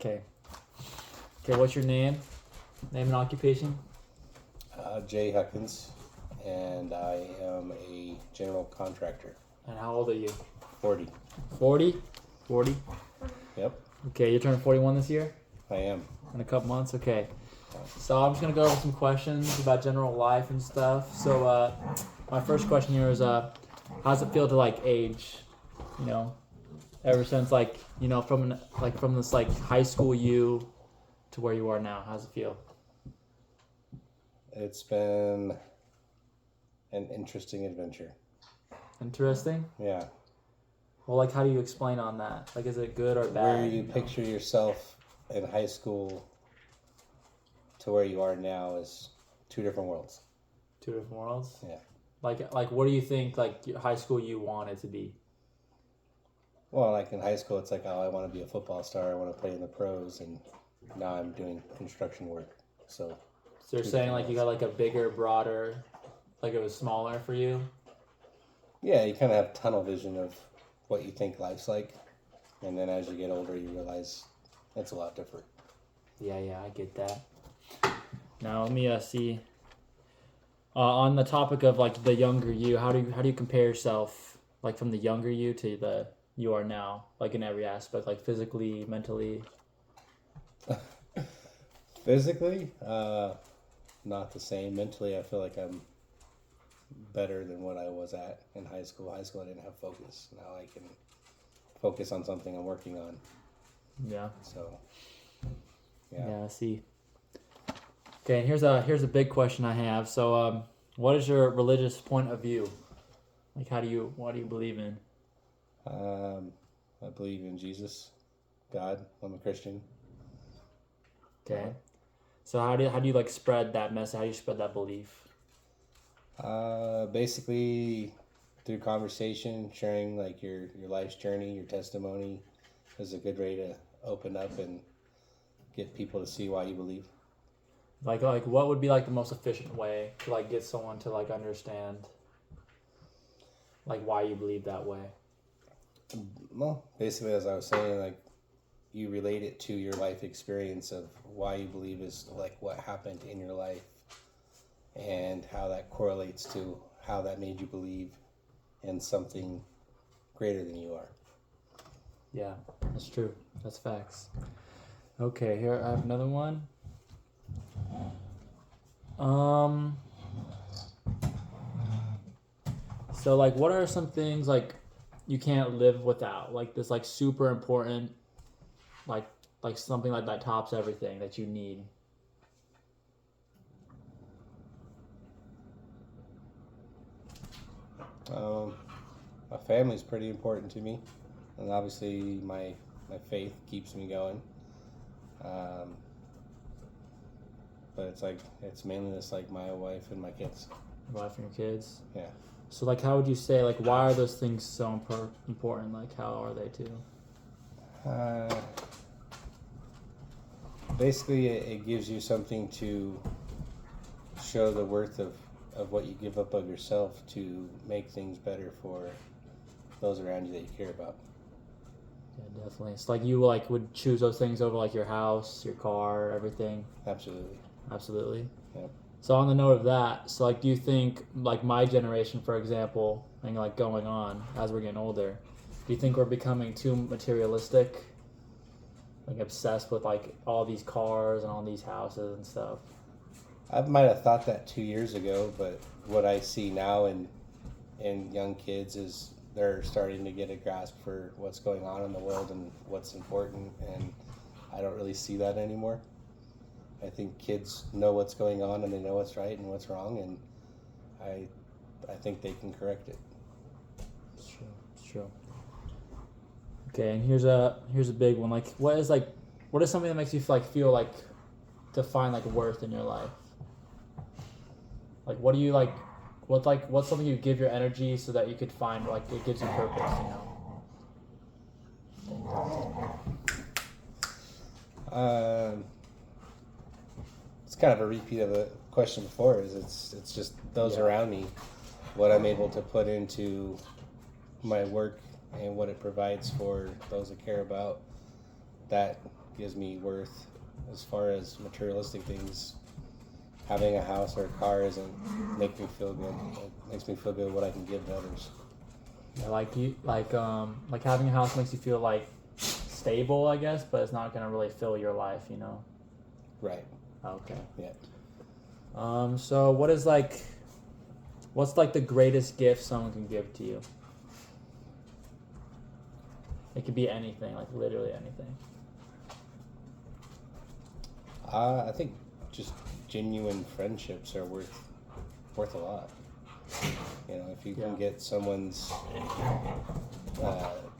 Okay. Okay, what's your name? Name and occupation? Jay Huckins, and I am a general contractor. And how old are you? 40. 40? 40? Yep, Okay, you turned 41 this year? I am. In a couple months? Okay. So I'm just going to go over some questions about general life and stuff. So my first question here is, how does it feel to like age? You know, ever since like, you know, from this like high school you to where you are now, how does it feel? It's been an interesting adventure. Interesting? Yeah. Well, like, how do you explain on that? Like, is it good or bad? Where you picture yourself in high school to where you are now is two different worlds. Two different worlds? Yeah. Like, what do you think, like, your high school you wanted to be? Well, like in high school, it's like, oh, I want to be a football star. I want to play in the pros. And now I'm doing construction work. So you're saying, like, you got, like, a bigger, broader, like, it was smaller for you? yeah, you kind of have tunnel vision of what you think life's like. And then as you get older, you realize it's a lot different. Yeah, I get that. Now, let me see. On the topic of, like, the younger you, how do you compare yourself, like, from the younger you to the you are now, like, in every aspect, like, physically, mentally? Physically, not the same. Mentally, I feel like I'm better than what I was at in high school. High school, I didn't have focus. Now I can focus on something I'm working on. Yeah. So, Yeah, I see. Okay, and here's a big question I have. So, what is your religious point of view? Like, what do you believe in? I believe in Jesus, God. I'm a Christian. Okay. So how do you like spread that message? How do you spread that belief? Basically, through conversation, sharing like your life's journey, your testimony, is a good way to open up and get people to see why you believe. Like what would be like the most efficient way to like get someone to like understand like why you believe that way? Well, basically, as I was saying, like you relate it to your life experience of why you believe is like what happened in your life and how that correlates to how that made you believe in something greater than you are. Yeah, that's true. That's facts. Okay, here I have another one. So like what are some things like you can't live without? Like this like super important like something like that tops everything that you need. My family's pretty important to me, and obviously my faith keeps me going. But it's mainly just like my wife and my kids. Your wife and your kids. Yeah. So like how would you say like why are those things so important? Like how are they too? Basically, it gives you something to show the worth of what you give up of yourself to make things better for those around you that you care about. Yeah, definitely. It's like you like would choose those things over like your house, your car, everything. Absolutely. Absolutely. Yep. So on the note of that, so like do you think like my generation, for example, and like going on as we're getting older, do you think we're becoming too materialistic? Like obsessed with like all these cars and all these houses and stuff? I might have thought that 2 years ago, but what I see now in young kids is they're starting to get a grasp for what's going on in the world and what's important, and I don't really see that anymore. I think kids know what's going on and they know what's right and what's wrong, and I think they can correct it. It's true. It's true. Okay, and here's a big one. Like, what is something that makes you feel like to find like worth in your life? Like, what do you like? What's something you give your energy so that you could find like it gives you purpose? It's kind of a repeat of the question before. It's just those around me, what I'm able to put into my work and what it provides for those I care about. That gives me worth. As far as materialistic things, having a house or a car doesn't make me feel good. It makes me feel good what I can give to others. Yeah, like having a house makes you feel like stable, I guess, but it's not gonna really fill your life, you know. Right. Okay. Yeah. So what's like the greatest gift someone can give to you? It could be anything, like literally anything. I think just genuine friendships are worth a lot. You know, if you can Yeah. get someone's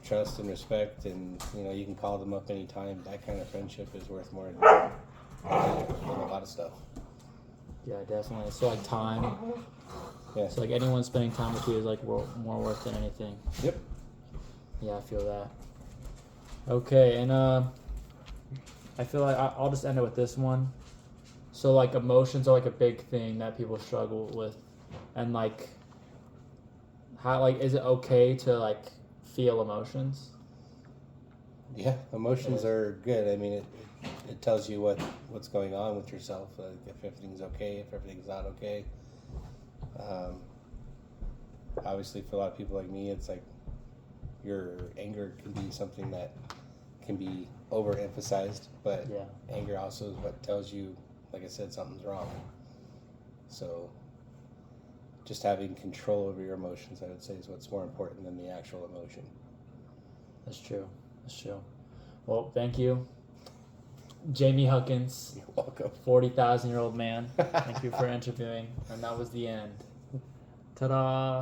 trust and respect, and you know you can call them up anytime, that kind of friendship is worth more than a lot of stuff. Yeah, definitely. So like time. Yeah. So like anyone spending time with you is like more worth than anything. Yep. Yeah, I feel that. Okay, and I feel like I'll just end it with this one. So like emotions are like a big thing that people struggle with, and like how like is it okay to like feel emotions? Yeah, emotions are good. I mean, it tells you what's going on with yourself. Like if everything's okay, if everything's not okay. Obviously, for a lot of people like me, it's like your anger can be something that can be overemphasized, but Yeah. anger also is what tells you, like I said, something's wrong. So, just having control over your emotions, I would say, is what's more important than the actual emotion. That's true. That's true. Well, thank you, Jamie Huckins, You're welcome. 40,000-year-old man. Thank you for interviewing, and that was the end. Ta-da!